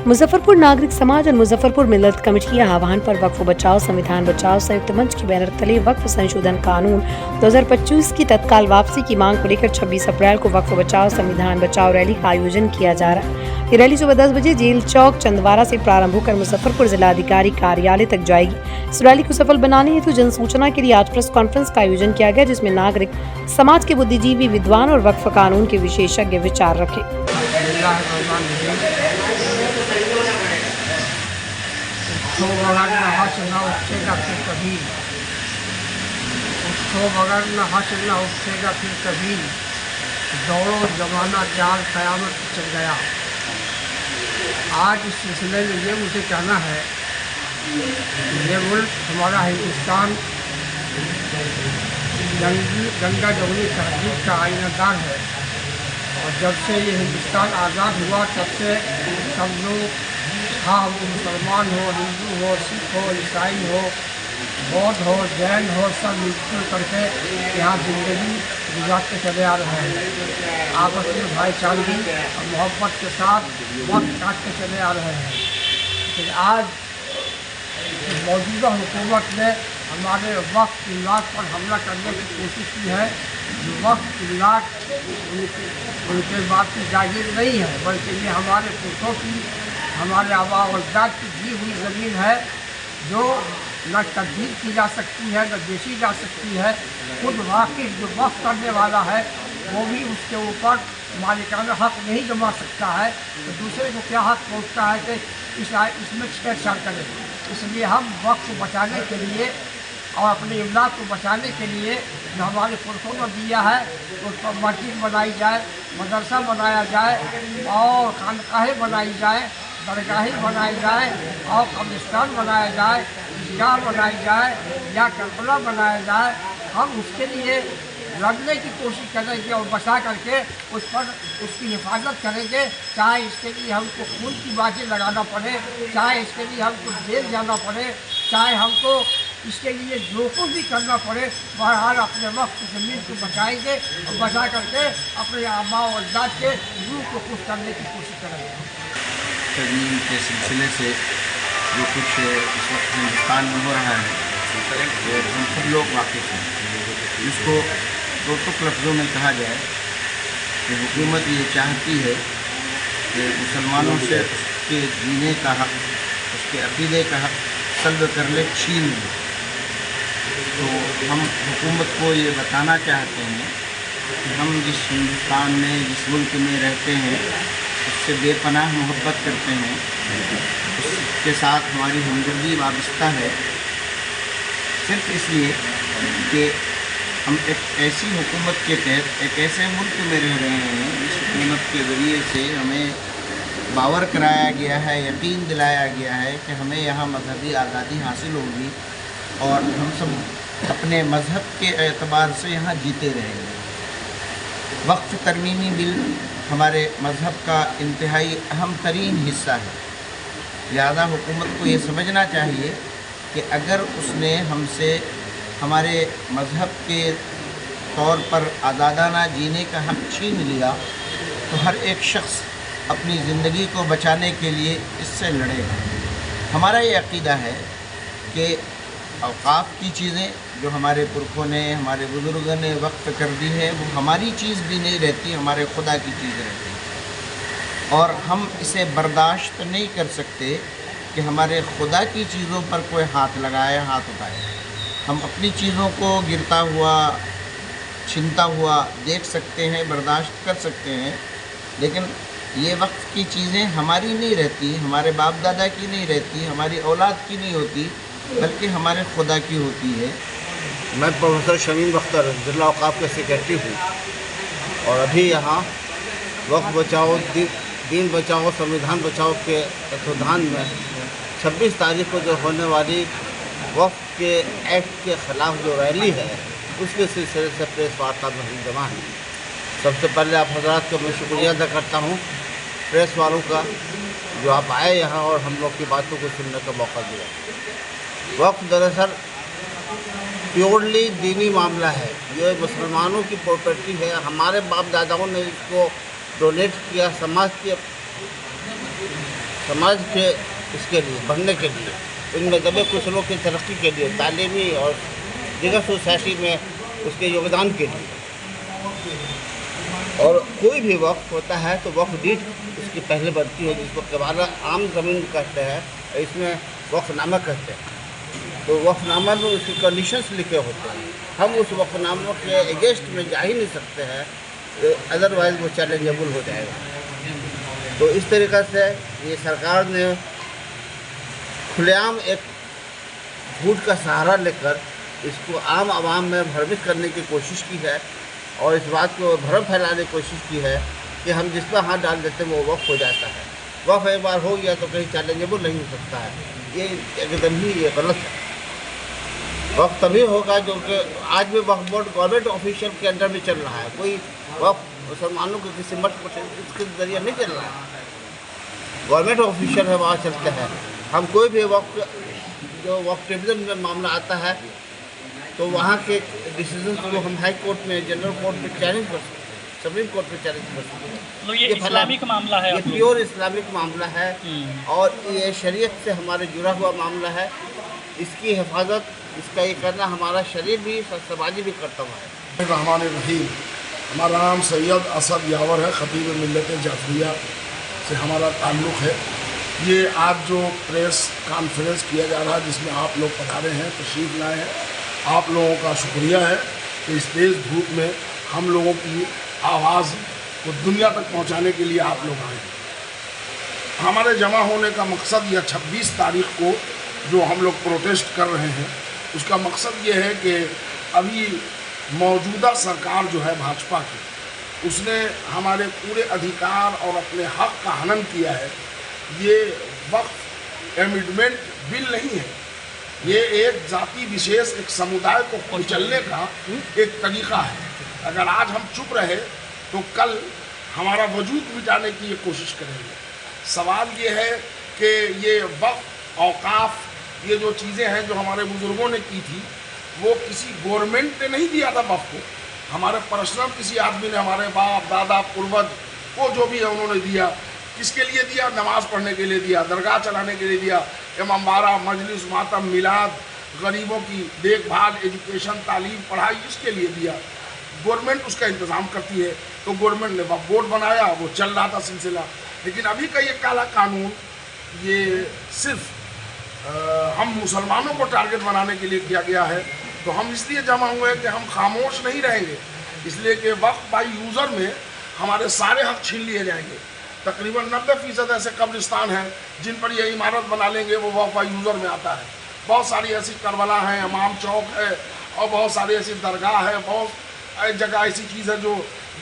मुजफ्फरपुर नागरिक समाज और मुजफ्फरपुर मिल्लत कमेटी के आह्वान पर वक्फ बचाओ संविधान बचाओ संयुक्त मंच के बैनर तले वक्फ संशोधन कानून 2025 की तत्काल वापसी की मांग को लेकर 26 अप्रैल को वक्फ बचाओ संविधान बचाओ रैली का आयोजन किया जा रहा है। ये रैली सुबह 10 बजे जेल चौक चंदवारा से प्रारंभ होकर मुजफ्फरपुर जिलाधिकारी कार्यालय तक जाएगी। इस रैली को सफल बनाने हेतु जन सूचना के लिए आज प्रेस कॉन्फ्रेंस का आयोजन किया गया, जिसमें नागरिक समाज के बुद्धिजीवी, विद्वान और वक्फ कानून के विशेषज्ञ विचार रखे। बगैर न हंस न उठेगा फिर कभी, उसको बगैर न हंस न उठेगा फिर कभी, दौड़ो जमाना जाल क़यामत चल गया। आज इस सिलसिले में ये मुझे कहना है, ये मुल्क हमारा हिंदुस्तान गंगा जमुनी तहजीब का आईनादार है, और जब से ये हिंदुस्तान आज़ाद हुआ तब से सब लोग, हाँ वो मुसलमान हो, हिंदू हो, सिख हो, ईसाई हो, बौद्ध हो, जैन हो, सब मिलजुल करके यहाँ ज़िंदगी गुजारते चले आ रहे हैं। आपस में भाईचारगी और मोहब्बत के साथ वक्त काटते चले आ रहे हैं। लेकिन आज मौजूदा हुकूमत ने हमारे वक्त इलाक़ पर हमला करने की कोशिश की है। जो वक्त इलाक़ उनके बात की जागीर नहीं है, बल्कि ये हमारे पुरखों की, हमारे आबा और अजदाद की दी हुई ज़मीन है, जो न तब्दील की जा सकती है, न बेची जा सकती है। खुद वाकिफ़ जो वक़्फ़ करने वाला है वो भी उसके ऊपर मालिकाना हक़ नहीं जमा सकता है, तो दूसरे को क्या हक़ पहुँचता है कि इसमें छेड़छाड़ करें। इसलिए हम वक़्फ़ बचाने के लिए और अपने इमलाक को बचाने के लिए जो हमारे पुरखों ने दिया है, उस पर मस्जिद बनाई जाए, मदरसा बनाया जाए, और खानकाहें बनाई जाए, दरगाहें बनाई जाए, और कब्रिस्तान बनाया जाए, ईदगाह बनाई जाए या करबला बनाया जाए। हम उसके लिए लड़ने की कोशिश करेंगे और बचा करके उस पर उसकी हिफाजत करेंगे, चाहे इसके लिए हमको खून की बातें लगाना पड़े, चाहे इसके लिए हमको जेल जाना पड़े, चाहे हमको इसके लिए जो कुछ भी करना पड़े। बहरहाल अपने वक्त ज़मीन को बचाएंगे और बचा करके अपने आबा और अजदाद के रूह को खुश करने की कोशिश करेंगे। तरमीम के सिलसिले से जो कुछ इस वक्त हिंदुस्तान में हो रहा है, वो हम सब लोग वाकिफ़ हैं। इसको दो टुक लफ्ज़ों में कहा जाए कि हुकूमत ये चाहती है कि मुसलमानों से उसके जीने का हक़, उसके अक़ीदे का हक़ सल्ब कर ले, छीन ले। तो हम हुकूमत को ये बताना चाहते हैं कि हम जिस हिंदुस्तान में, जिस मुल्क में रहते हैं, उससे बेपनाह मोहब्बत करते हैं, उसके साथ हमारी हमदर्दी वाबस्ता है, सिर्फ इसलिए कि हम एक ऐसी हुकूमत के तहत एक ऐसे मुल्क में रह रहे हैं जिस हुकूमत के ज़रिए से हमें बावर कराया गया है, यकीन दिलाया गया है कि हमें यहाँ मजहबी आज़ादी हासिल होगी और हम सब अपने मज़हब के एतबार से यहाँ जीते रहेंगे। वक्फ तरमीमी बिल हमारे मज़हब का इंतहाई अहम तरीन हिस्सा है, लिहाजा हुकूमत को ये समझना चाहिए कि अगर उसने हमसे हमारे मज़हब के तौर पर आज़ादाना जीने का हक़ छीन लिया, तो हर एक शख्स अपनी ज़िंदगी को बचाने के लिए इससे लड़ेगा। हमारा ये अक़ीदा है कि औक़ाफ़ की चीज़ें जो हमारे पुरखों ने, हमारे बुज़ुर्गों ने वक्फ़ कर दी है, वो हमारी चीज़ भी नहीं रहती, हमारे खुदा की चीज़ रहती है, और हम इसे बर्दाश्त नहीं कर सकते कि हमारे खुदा की चीज़ों पर कोई हाथ लगाए, हाथ उठाए। हम अपनी चीज़ों को गिरता हुआ, छिनता हुआ देख सकते हैं, बर्दाश्त कर सकते हैं, लेकिन ये वक्त की चीज़ें हमारी नहीं रहती, हमारे बाप दादा की नहीं रहती, हमारी औलाद की नहीं होती, बल्कि हमारे खुदा की होती है। मैं प्रोफेसर शमीम बख्तर जिला औक़ाफ़ के सेक्रेटरी हूँ, और अभी यहाँ वक्फ बचाओ, दीन बचाओ, संविधान बचाओ के तत्वाधान में 26 तारीख को जो होने वाली वक्फ के एक्ट के ख़िलाफ़ जो रैली है, उसके सिलसिले से प्रेस वार्ता में हम जमा हैं। सबसे पहले आप हज़रात का मैं शुक्रिया अदा करता हूँ, प्रेस वालों का, जो आप आए यहाँ और हम लोग की बातों को सुनने का मौका दिया। वक्फ दरअसल प्योरली दीनी मामला है, ये मुसलमानों की प्रॉपर्टी है। हमारे बाप दादाओं ने इसको डोनेट किया, समाज के समाज के इसके लिए बढ़ने के लिए, इनमें दबे कुछ लोग की तरक्की के लिए, तालीमी और दीगर सोसाइटी में उसके योगदान के लिए। और कोई भी वक्फ होता है तो वक्फ डीड उसकी पहले बनती है, जिसको कबाला आम ज़मीन कहते हैं, इसमें वक्फनामा कहते हैं। तो वक्फनामा में उसकी कंडीशंस लिखे होते हैं, हम उस वक्फनामा के अगेंस्ट में जा ही नहीं सकते हैं, अदरवाइज़ वो चैलेंजेबल हो जाएगा। तो इस तरीक़ा से ये सरकार ने खुलेआम एक झूठ का सहारा लेकर इसको आम आवाम में भ्रमित करने की कोशिश की है और इस बात को भ्रम फैलाने की कोशिश की है कि हम जिस पर हाथ डाल देते हैं वो वक्फ हो जाता है। वक्फ एक बार हो गया तो कहीं चैलेंजेबल नहीं हो सकता है, ये एकदम ही ये गलत है। वक्फ तभी होगा जो कि आज भी वक्फ बोर्ड गवर्नमेंट ऑफिशियल के अंडर में चल रहा है, कोई वक्फ मुसलमानों के किसी मठ इसके जरिए नहीं चल रहा है, गवर्नमेंट ऑफिशियल है वहाँ चलते हैं। हम कोई भी वक्फ जो वक्फ ट्रिब्यूनल में मामला आता है तो वहाँ के डिसीजन को हम हाई कोर्ट में, जनरल कोर्ट में चैलेंज कर सकते हैं, सुप्रीम कोर्ट में चैलेंज कर सकते हैं। तो ये इस्लामिक मामला है, ये प्योर इस्लामिक मामला है और ये शरीयत से हमारे जुड़ा हुआ मामला है। इसकी हिफाजत, इसका ये करना हमारा शरीर भी समाजी भी कर्तव्य है। रहमान रहीम। हमारा नाम सैयद असद यावर है, खतीब मिल्लत जाफरिया से हमारा ताल्लुक़ है। ये आज जो प्रेस कॉन्फ्रेंस किया जा रहा है जिसमें आप लोग पधारे हैं, तशरीफ़ लाए हैं, आप लोगों का शुक्रिया है कि इस तेज़ धूप में हम लोगों की आवाज़ को दुनिया तक पहुंचाने के लिए आप लोग आए। हमारे जमा होने का मकसद यह 26 तारीख को जो हम लोग प्रोटेस्ट कर रहे हैं उसका मकसद ये है कि अभी मौजूदा सरकार जो है भाजपा की, उसने हमारे पूरे अधिकार और अपने हक़ का हनन किया है। ये वक्फ एमेंडमेंट बिल नहीं है, ये एक जाति विशेष, एक समुदाय को कुचलने का एक तरीक़ा है। अगर आज हम चुप रहे तो कल हमारा वजूद मिटाने की ये कोशिश करेंगे। सवाल ये है कि ये वक्फ, औकाफ, ये जो चीज़ें हैं जो हमारे बुज़ुर्गों ने की थी वो किसी गवर्नमेंट ने नहीं दिया था वक्फ को, हमारे पर्सनल किसी आदमी ने, हमारे बाप दादा पूर्वज को जो भी है उन्होंने दिया। किसके लिए दिया? नमाज पढ़ने के लिए दिया, दरगाह चलाने के लिए दिया, इमामबाड़ा, मजलिस, मातम, मिलाद, गरीबों की देखभाल, एजुकेशन, तालीम, पढ़ाई, इसके लिए दिया। गवर्नमेंट उसका इंतज़ाम करती है। तो गवर्नमेंट ने वक्फ बोर्ड बनाया, वो चल रहा था सिलसिला। लेकिन अभी का ये काला कानून ये सिर्फ हम मुसलमानों को टारगेट बनाने के लिए किया गया है। तो हम इसलिए जमा हुए कि हम खामोश नहीं रहेंगे, इसलिए कि वक्फ बाई यूज़र में हमारे सारे हक़ छीन लिए जाएंगे। तकरीबन 90% ऐसे कब्रिस्तान हैं जिन पर ये इमारत बना लेंगे, वो वक्फ बाई यूज़र में आता है। बहुत सारी ऐसी करबला हैं, इमाम चौक है और बहुत सारी ऐसी दरगाह है, बहुत जगह ऐसी चीज़ है जो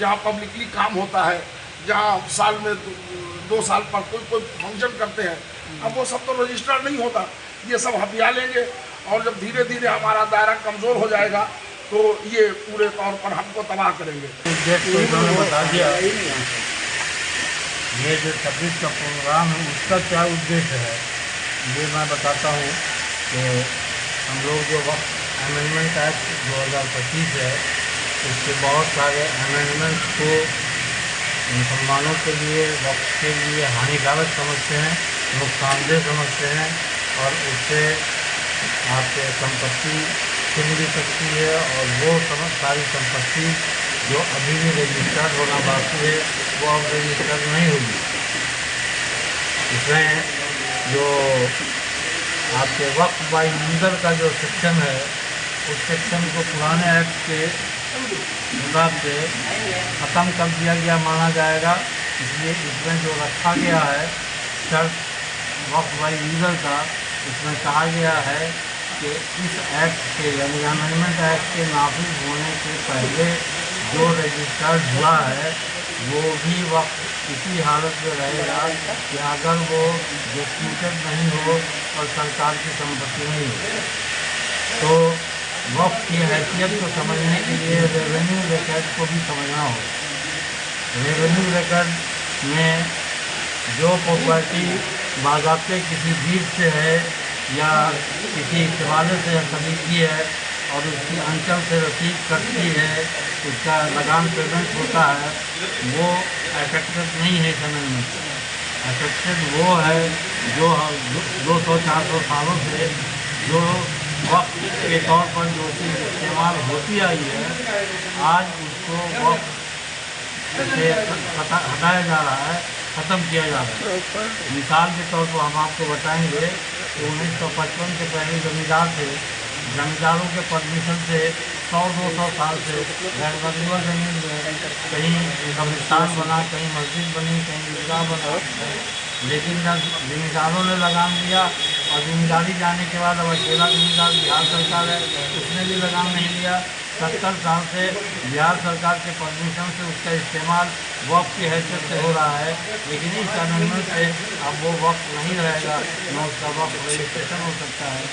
जहाँ पब्लिकली काम होता है, जहाँ साल में 2 साल पर कोई फंक्शन करते हैं। अब वो सब तो रजिस्टर्ड नहीं होता, ये सब हथिया लेंगे और जब धीरे धीरे हमारा दायरा कमज़ोर हो जाएगा तो ये पूरे तौर पर हमको तबाह करेंगे। बता दिया ये जो 26 का प्रोग्राम है उसका क्या उद्देश्य है ये मैं बताता हूँ। तो हम लोग जो वक्त अमेंडमेंट एक्ट 2025 है उसके बहुत सारे अमेंडमेंट को मुसलमानों के लिए, वक्त के लिए हानिकारक समझते हैं, नुकसानदेह समझते हैं और उससे आपके संपत्ति छिन भी सकती है और वो सारी संपत्ति जो अभी भी रजिस्टर्ड होना बाकी है वो अब रजिस्टर्ड नहीं होगी। इसमें जो आपके वक्फ बाई यूज़र का जो सेक्शन है उस सेक्शन को पुराने एक्ट के हिसाब से ख़त्म कर दिया गया माना जाएगा। इसलिए इसमें जो रखा गया है शर्त वक्फ बाई यूज़र का, इसमें कहा गया है कि इस एक्ट के यानी अमेंडमेंट एक्ट के नाफिज होने के पहले जो रजिस्टर्ड हुआ है वो भी वक्त इसी हालत में रहेगा कि अगर वो डिस्प्यूटेड नहीं हो और सरकार की संपत्ति नहीं हो। तो वक्त की हैसियत को समझने के लिए रेवेन्यू रिकॉर्ड को भी समझना होगा। रेवेन्यू रिकॉर्ड में जो प्रॉपर्टी बाज़ाब्ते किसी डीड से है या किसी इस्तेमाल से खरीदी है और उसकी अंचल से रसीद कटती है, उसका लगान पेमेंट होता है, वो एकत्रित नहीं है समय में। एक्सेप्शन वो है जो 200-400 सालों से जो वक्त के तौर पर जो चीज़ इस्तेमाल होती आई है, आज उसको वक्त से हटाया जा रहा है, ख़त्म किया जा रहा है। मिसाल के तौर पर हम आपको बताएंगे कि 1955 से पहले जमींदार थे, जमींदारों के परमिशन से 100-200 साल से गैर ज़मीन में कहीं कब्रिस्तान बना, कहीं मस्जिद बनी, कहीं ईदगाह बना, लेकिन जब जमींदारों ने लगाम दिया और जिम्मेदारी जाने के बाद अब अकेला जिम्मेदार बिहार सरकार है, उसने भी लगाम नहीं लिया। 70 साल से बिहार सरकार के परमिशन से उसका इस्तेमाल वक्फ की हैसियत से हो रहा है, लेकिन इस कानून से अब वो वक्फ नहीं रहेगा, न उसका वक्फ रजिस्ट्रेशन हो सकता है।